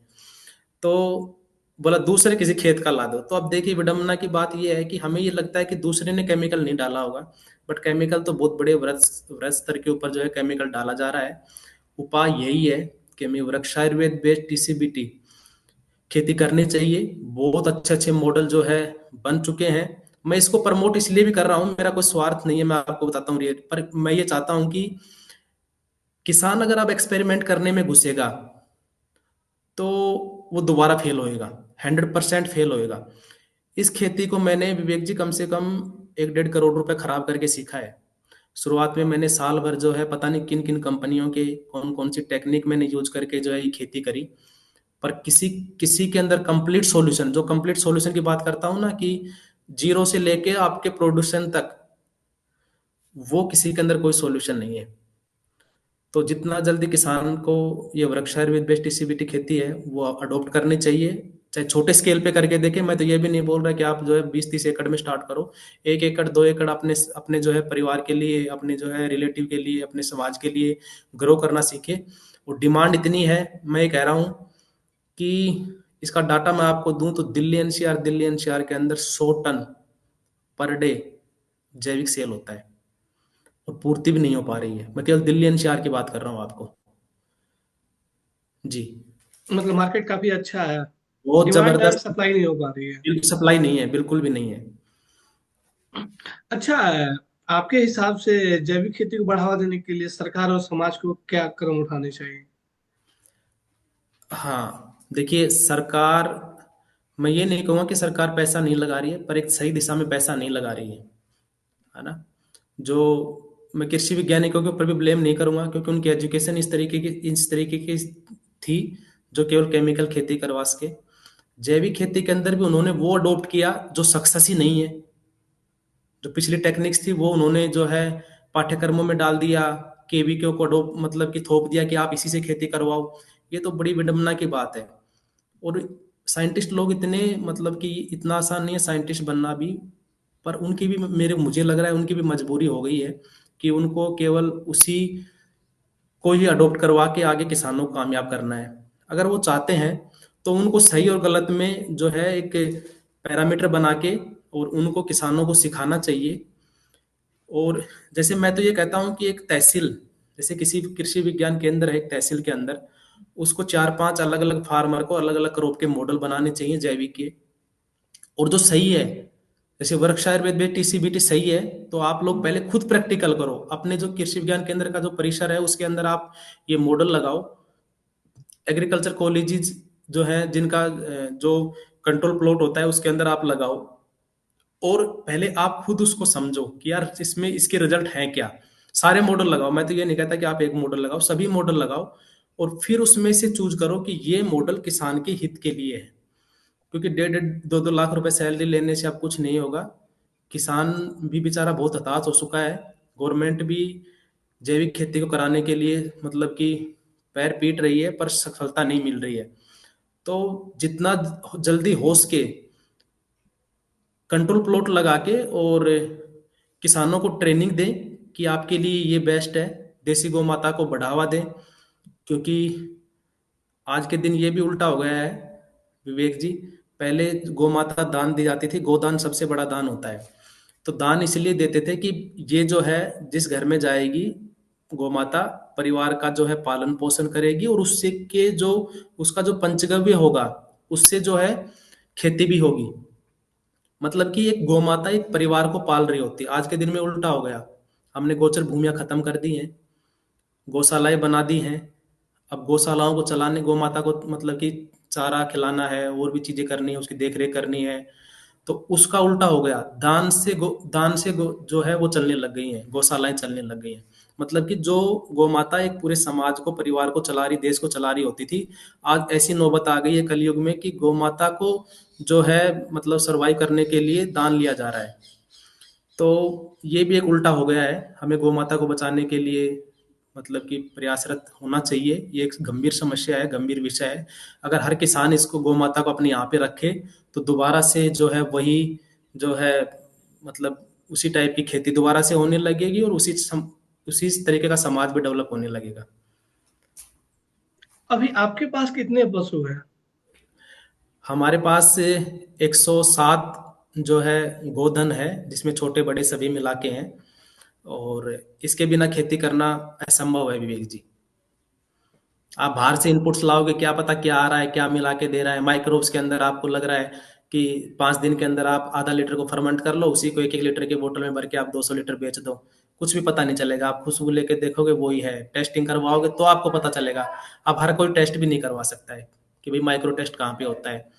तो बोला दूसरे किसी खेत का ला दो। तो अब देखिए विडंबना की बात ये है कि हमें ये लगता है कि दूसरे ने केमिकल नहीं डाला होगा, बट केमिकल तो बहुत बड़े वृक्ष वृक्ष स्तर के ऊपर जो है केमिकल डाला जा रहा है। उपाय यही है कि हमें वृक्षायुर्वेद बेस्ड टीसीबीटी खेती करनी चाहिए। बहुत अच्छे अच्छे मॉडल जो है बन चुके हैं। मैं इसको प्रमोट इसलिए भी कर रहा हूँ, मेरा कोई स्वार्थ नहीं है, मैं आपको बताता हूँ पर मैं ये चाहता हूँ कि किसान अगर आप एक्सपेरिमेंट करने में घुसेगा तो वो दोबारा फेल होएगा, 100% फेल होएगा। इस खेती को मैंने विवेक जी कम से कम 1-1.5 करोड़ रुपए खराब करके सीखा है। शुरुआत में मैंने साल भर जो है पता नहीं किन किन कंपनियों के कौन कौन सी टेक्निक मैंने यूज करके जो है ये खेती करी, पर किसी किसी के अंदर कंप्लीट सॉल्यूशन, जो कंप्लीट सॉल्यूशन की बात करता हूँ ना कि जीरो से लेके आपके प्रोडक्शन तक, वो किसी के अंदर कोई सॉल्यूशन नहीं है। तो जितना जल्दी किसान को ये वृक्षायुर्वेद बेस्ड टीसीबीटी खेती है वो अडॉप्ट करनी चाहिए, चाहे छोटे स्केल पे करके देखें। मैं तो ये भी नहीं बोल रहा कि आप जो है 20-30 एकड़ में स्टार्ट करो, 1 एकड़ 2 एकड़ अपने अपने जो है परिवार के लिए, अपने जो है रिलेटिव के लिए, अपने समाज के लिए ग्रो करना सीखे। और डिमांड इतनी है, मैं ये कह रहा हूँ कि इसका डाटा मैं आपको दूं तो दिल्ली एनसीआर के अंदर 100 टन पर डे जैविक सेल होता है, और पूर्ति भी नहीं हो पा रही है। मैं केवल दिल्ली एनसीआर की बात कर रहा हूँ आपको। जी। मतलब मार्केट काफी अच्छा है, बहुत डिमांड है, जबरदस्त। सप्लाई नहीं हो पा रही है। सप्लाई नहीं है, बिल्कुल भी नहीं है। अच्छा, आपके हिसाब से जैविक खेती को बढ़ावा देने के लिए सरकार और समाज को क्या कदम उठाने चाहिए? हाँ, देखिए सरकार, मैं ये नहीं कहूँगा कि सरकार पैसा नहीं लगा रही है, पर एक सही दिशा में पैसा नहीं लगा रही है ना? जो मैं कृषि वैज्ञानिकों के ऊपर भी ब्लेम नहीं करूंगा, क्योंकि उनकी एजुकेशन इस तरीके की थी, जो केवल केमिकल खेती करवा सके। जैविक खेती के अंदर भी उन्होंने वो अडोप्ट किया जो सक्सेस ही नहीं है। जो पिछली टेक्निक्स थी वो उन्होंने जो है पाठ्यक्रमों में डाल दिया, केवीके को अडोप्ट मतलब कि थोप दिया कि आप इसी से खेती करवाओ। ये तो बड़ी विडंबना की बात है। और साइंटिस्ट लोग इतने मतलब कि इतना आसान नहीं है साइंटिस्ट बनना भी, पर उनकी भी मेरे मुझे लग रहा है उनकी भी मजबूरी हो गई है कि उनको केवल उसी को ही अडॉप्ट करवा के आगे किसानों को कामयाब करना है। अगर वो चाहते हैं तो उनको सही और गलत में जो है एक पैरामीटर बना के और उनको किसानों को सिखाना चाहिए। और जैसे मैं तो ये कहता हूँ कि एक तहसील, जैसे किसी कृषि विज्ञान केंद्र है एक तहसील के अंदर, उसको 4-5 अलग अलग फार्मर को अलग अलग क्रॉप के मॉडल बनाने चाहिए जैविक के। और जो सही है, जैसे वर्कशायर आयुर्वेद में टीसीबीटी सही है, तो आप लोग पहले खुद प्रैक्टिकल करो। अपने जो कृषि विज्ञान केंद्र का जो परिसर है उसके अंदर आप ये मॉडल लगाओ। एग्रीकल्चर कॉलेजेस जो है जिनका जो कंट्रोल प्लॉट होता है उसके अंदर आप लगाओ, और पहले आप खुद उसको समझो कि यार इसमें इसके रिजल्ट हैं क्या। सारे मॉडल लगाओ, मैं तो ये नहीं कहता कि आप एक मॉडल लगाओ, सभी मॉडल लगाओ, और फिर उसमें से चूज करो कि ये मॉडल किसान के हित के लिए है। क्योंकि 1.5-2 लाख रुपए सैलरी लेने से अब कुछ नहीं होगा। किसान भी बेचारा बहुत हताश हो चुका है। गवर्नमेंट भी जैविक खेती को कराने के लिए मतलब कि पैर पीट रही है, पर सफलता नहीं मिल रही है। तो जितना जल्दी हो सके कंट्रोल प्लॉट लगा के और किसानों को ट्रेनिंग दें कि आपके लिए ये बेस्ट है। देसी गौ माता को बढ़ावा दें, क्योंकि आज के दिन ये भी उल्टा हो गया है विवेक जी। पहले गौ माता दान दी जाती थी, गोदान सबसे बड़ा दान होता है। तो दान इसलिए देते थे कि ये जो है जिस घर में जाएगी गौ माता, परिवार का जो है पालन पोषण करेगी, और उससे के जो उसका जो पंचगव्य होगा उससे जो है खेती भी होगी। मतलब कि एक गौ माता एक परिवार को पाल रही होती है। आज के दिन में उल्टा हो गया, हमने गोचर भूमियां खत्म कर दी हैं, गौशालाएं बना दी हैं। अब गौशालाओं को चलाने, गौ माता को मतलब कि चारा खिलाना है, और भी चीजें करनी है, उसकी देख रेख करनी है। तो उसका उल्टा हो गया, दान से जो है वो चलने लग गई हैं, गौशालाएं चलने लग गई हैं। मतलब कि जो गौ माता एक पूरे समाज को, परिवार को चला रही, देश को चला रही होती थी, आज ऐसी नौबत आ गई है कलयुग में कि गौ माता को जो है मतलब सरवाइव करने के लिए दान लिया जा रहा है। तो ये भी एक उल्टा हो गया है। हमें गौ माता को बचाने के लिए मतलब कि प्रयासरत होना चाहिए। ये एक गंभीर समस्या है, गंभीर विषय है। अगर हर किसान इसको, गौ माता को अपने यहाँ पे रखे, तो दोबारा से जो है वही जो है मतलब उसी टाइप की खेती दोबारा से होने लगेगी और उसी तरीके का समाज भी डेवलप होने लगेगा। अभी आपके पास कितने पशु हैं? हमारे पास 107 जो है गोधन है, जिसमें छोटे बड़े सभी मिला के हैं, और इसके बिना खेती करना असंभव है विवेक जी। आप बाहर से इनपुट्स लाओगे, क्या पता क्या आ रहा है, क्या मिला के दे रहा है। माइक्रोब्स के अंदर आपको लग रहा है कि 5 दिन के अंदर आप आधा लीटर को फर्मेंट कर लो, उसी को 1-1 लीटर की बोतल में भर के आप 200 लीटर बेच दो, कुछ भी पता नहीं चलेगा। आप खुशबू लेके देखोगे वही है, टेस्टिंग करवाओगे तो आपको पता चलेगा। अब हर कोई टेस्ट भी नहीं करवा सकता है कि भाई माइक्रो टेस्ट कहाँ पे होता है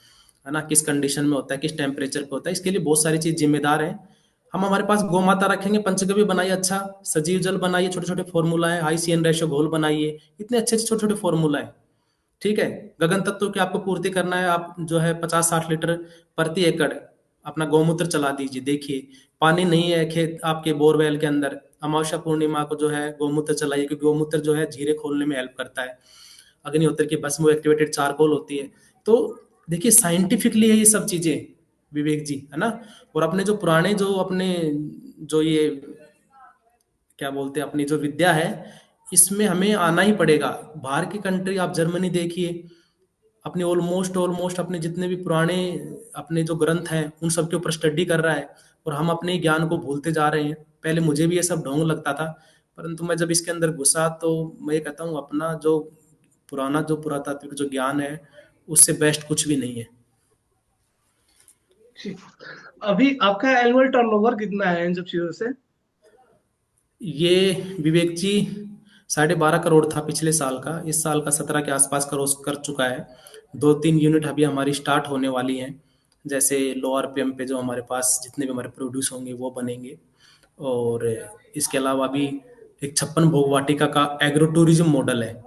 ना, किस कंडीशन में होता है, किस टेम्परेचर पे होता है। इसके लिए बहुत सारी चीज जिम्मेदार है। हम हमारे पास गौ माता रखेंगे, पंचगव्य बनाइए, अच्छा सजीव जल बनाइए, छोटे छोटे फॉर्मूला है, ICN रेशो घोल बनाइए, इतने अच्छे अच्छे छोटे छोटे फॉर्मूला है। ठीक है, गगन तत्व की आपको पूर्ति करना है, आप जो है 50-60 लीटर प्रति एकड़ अपना गौमूत्र चला दीजिए। देखिए पानी नहीं है खेत आपके बोरवेल के अंदर, अमावस्या पूर्णिमा को जो है गौमूत्र चलाइए, क्योंकि गौमूत्र जो है जीरे खोलने में हेल्प करता है। अग्निहोत्र की भस्म एक्टिवेटेड चारकोल होती है। तो देखिए साइंटिफिकली है ये सब चीजें विवेक जी, है ना। और अपने जो पुराने जो अपने जो ये क्या बोलते हैं अपनी जो विद्या है, इसमें हमें आना ही पड़ेगा। बाहर की कंट्री आप जर्मनी देखिए, अपने ऑलमोस्ट ऑलमोस्ट अपने जितने भी पुराने अपने जो ग्रंथ हैं उन सब के ऊपर स्टडी कर रहा है, और हम अपने ज्ञान को भूलते जा रहे हैं। पहले मुझे भी ये सब ढोंग लगता था, परंतु मैं जब इसके अंदर घुसा तो मैं ये कहता हूँ अपना जो पुराना जो पुरातात्विक जो ज्ञान है उससे बेस्ट कुछ भी नहीं है। ठीक। अभी आपका एनुअल टर्नओवर कितना है इन सब चीजों से? ये विवेक जी 12.5 करोड़ था पिछले साल का, इस साल का 17 के आसपास करोड़ कर चुका है। 2-3 यूनिट अभी हमारी स्टार्ट होने वाली हैं, जैसे लो RPM पे जो हमारे पास जितने भी हमारे प्रोड्यूस होंगे वो बनेंगे। और इसके अलावा अभी एक 56 भोग वाटिका का एग्रो टूरिज्म मॉडल है,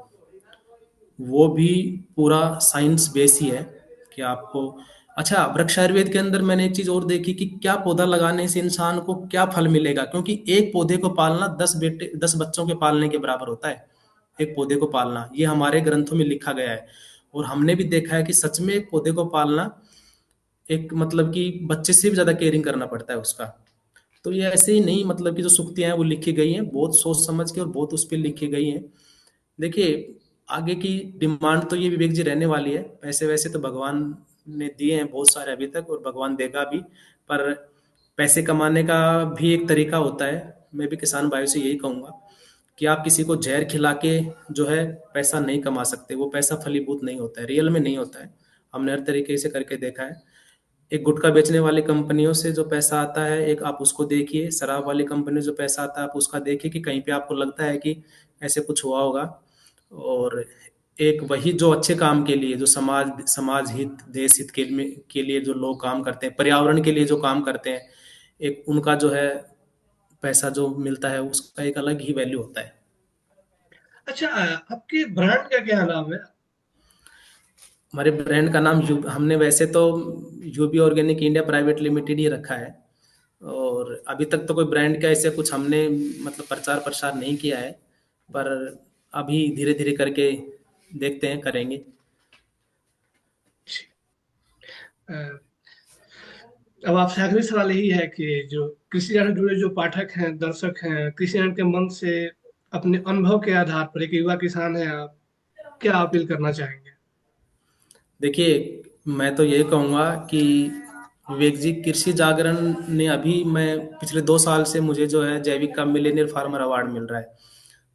वो भी पूरा साइंस बेस ही है कि आपको। अच्छा, वृक्ष आयुर्वेद के अंदर मैंने एक चीज और देखी कि क्या पौधा लगाने से इंसान को क्या फल मिलेगा, क्योंकि एक पौधे को पालना 10 बच्चों के पालने के बराबर होता है। एक पौधे को पालना ये हमारे ग्रंथों में लिखा गया है, और हमने भी देखा है कि सच में एक पौधे को पालना एक मतलब कि बच्चे से भी ज्यादा केयरिंग करना पड़ता है उसका। तो ये ऐसे ही नहीं, मतलब कि जो सुक्तियां हैं वो लिखी गई हैं बहुत सोच समझ के और बहुत उस पर लिखी गई हैं। देखिए आगे की डिमांड तो ये विवेक जी रहने वाली है। पैसे वैसे तो भगवान ने दिए हैं बहुत सारे अभी तक, और भगवान देगा भी, पर पैसे कमाने का भी एक तरीका होता है। मैं भी किसान भाइयों से यही कहूंगा कि आप किसी को जहर खिला के जो है पैसा नहीं कमा सकते, वो पैसा फलीभूत नहीं होता है, रियल में नहीं होता है। हमने हर तरीके से करके देखा है। एक गुटखा बेचने वाली कंपनियों से जो पैसा आता है एक आप उसको देखिए, शराब वाली कंपनी जो पैसा आता है आप उसका देखिए कि कहीं पे आपको लगता है कि ऐसे कुछ हुआ होगा। और एक वही जो अच्छे काम के लिए जो समाज समाज हित देश हित के लिए जो लोग काम करते हैं, पर्यावरण के लिए जो काम करते हैं, एक उनका जो है पैसा जो मिलता है उसका एक अलग ही वैल्यू होता है। अच्छा, आपके ब्रांड का क्या नाम है? हमारे ब्रांड का नाम हमने वैसे तो UB organic India private limited ही रखा है, और अभी तक तो कोई ब्रांड का ऐसे कुछ हमने मतलब प्रचार प्रसार नहीं किया है, पर अभी धीरे धीरे करके देखते हैं, करेंगे। अ, अब आपसे आखिरी सवाल यही है कि जो कृषि ज्ञान से जुड़े जो पाठक हैं, दर्शक हैं, कृषि ज्ञान के मन से अपने अनुभव के आधार पर, एक युवा किसान है आप, क्या अपील करना चाहेंगे? देखिए मैं तो ये कहूँगा कि विवेक जी, कृषि जागरण ने अभी मैं पिछले 2 साल से मुझे जो है जैविक का मिलेनियर फार्मर अवार्ड मिल रहा है।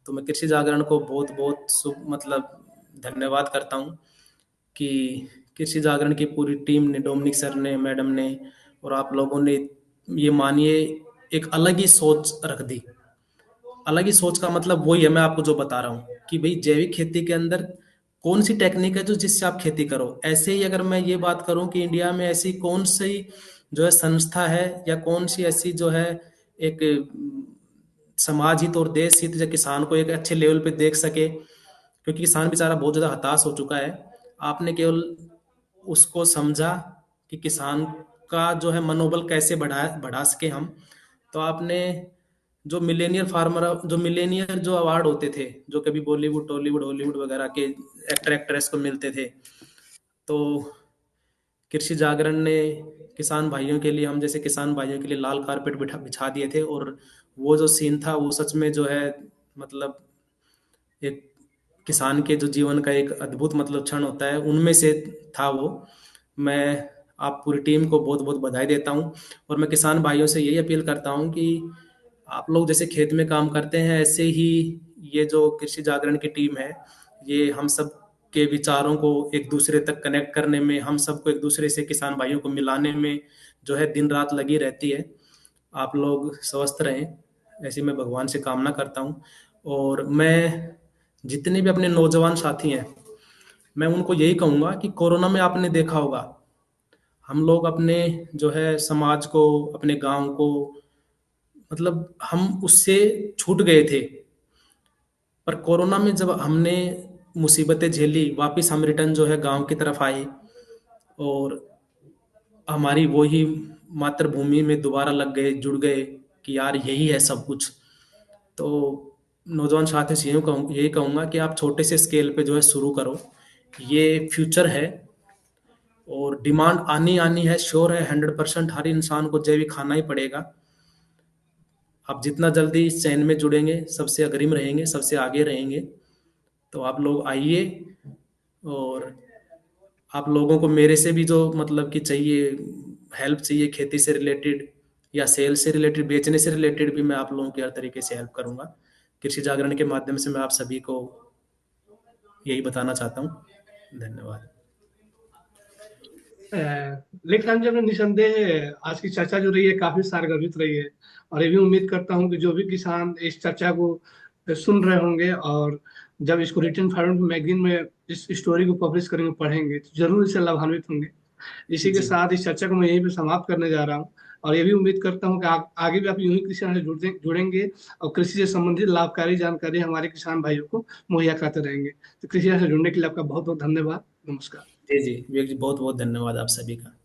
तो मैं कृषि जागरण को बहुत बहुत शुभ मतलब धन्यवाद करता हूँ कि कृषि जागरण की पूरी टीम ने, डोमिनिक सर ने, मैडम ने, और आप लोगों ने ये मानिए एक अलग ही सोच रख दी। अलग ही सोच का मतलब वही है, मैं आपको जो बता रहा हूँ कि भाई जैविक खेती के अंदर कौन सी टेक्निक है जो जिससे आप खेती करो। ऐसे ही अगर मैं ये बात करूं कि इंडिया में ऐसी कौन सी जो है संस्था है या कौन सी ऐसी जो है एक समाज हित और देश हित जो किसान को एक अच्छे लेवल पे देख सके, क्योंकि किसान बेचारा बहुत ज्यादा हताश हो चुका है। आपने केवल उसको समझा कि किसान का जो है मनोबल कैसे बढ़ा बढ़ा सके हम, तो आपने जो मिलेनियर फार्मर जो मिलेनियर जो अवार्ड होते थे जो कभी बॉलीवुड टॉलीवुड हॉलीवुड वगैरह के एक्टर एक्ट्रेस को मिलते थे, तो कृषि जागरण ने किसान भाइयों के लिए, हम जैसे किसान भाइयों के लिए लाल कारपेट बिठा बिछा दिए थे। और वो जो सीन था वो सच में जो है, मतलब एक किसान के जो जीवन का एक अद्भुत मतलब क्षण होता है, उनमें से था वो। मैं आप पूरी टीम को बहुत बहुत बधाई देता हूँ। और मैं किसान भाइयों से यही अपील करता हूँ कि आप लोग जैसे खेत में काम करते हैं, ऐसे ही ये जो कृषि जागरण की टीम है, ये हम सब के विचारों को एक दूसरे तक कनेक्ट करने में, हम सबको एक दूसरे से किसान भाइयों को मिलाने में जो है दिन रात लगी रहती है। आप लोग स्वस्थ रहें, ऐसी मैं भगवान से कामना करता हूँ। और मैं जितने भी अपने नौजवान साथी हैं, मैं उनको यही कहूँगा कि कोरोना में आपने देखा होगा, हम लोग अपने जो है समाज को, अपने गांव को, मतलब हम उससे छूट गए थे। पर कोरोना में जब हमने मुसीबतें झेली, वापस हम रिटर्न जो है गांव की तरफ आए, और हमारी वो ही मातृभूमि में दोबारा लग गए, जुड़ गए कि यार यही है सब कुछ। तो नौजवान साथियों से यही कहूँगा कि आप छोटे से स्केल पे जो है शुरू करो, ये फ्यूचर है। और डिमांड आनी आनी है, श्योर है, 100% हर इंसान को जैविक खाना ही पड़ेगा। आप जितना जल्दी इस चैन में जुड़ेंगे, सबसे अग्रिम रहेंगे, सबसे आगे रहेंगे। तो आप लोग आइए। और आप लोगों को मेरे से भी जो मतलब कि चाहिए, हेल्प चाहिए खेती से रिलेटेड या सेल से रिलेटेड, बेचने से रिलेटेड भी, मैं आप लोगों की हर तरीके से हेल्प करूंगा। कृषि जागरण के माध्यम से मैं आप सभी को यही बताना चाहता हूँ। धन्यवाद। लेकिन हम जब निसंदेह आज की चर्चा जो रही है काफी सारगर्भित रही है। और ये भी उम्मीद करता हूँ कि जो भी किसान इस चर्चा को सुन रहे होंगे और जब इसको रिटर्न फॉर्मेट मैगजीन में इस स्टोरी को पब्लिश करेंगे, पढ़ेंगे, तो जरूर इससे लाभान्वित होंगे। इसी के जी साथ इस चर्चा को मैं यहीं पे समाप्त करने जा रहा हूँ। और ये भी उम्मीद करता हूँ कि आगे भी आप यूं ही कृषि से जुड़ेंगे और कृषि से संबंधित लाभकारी जानकारी हमारे किसान भाइयों को मुहैया कराते रहेंगे। तो कृषि से जुड़ने के लिए आपका बहुत बहुत धन्यवाद। नमस्कार। जी जी विवेक जी, बहुत बहुत धन्यवाद आप सभी का।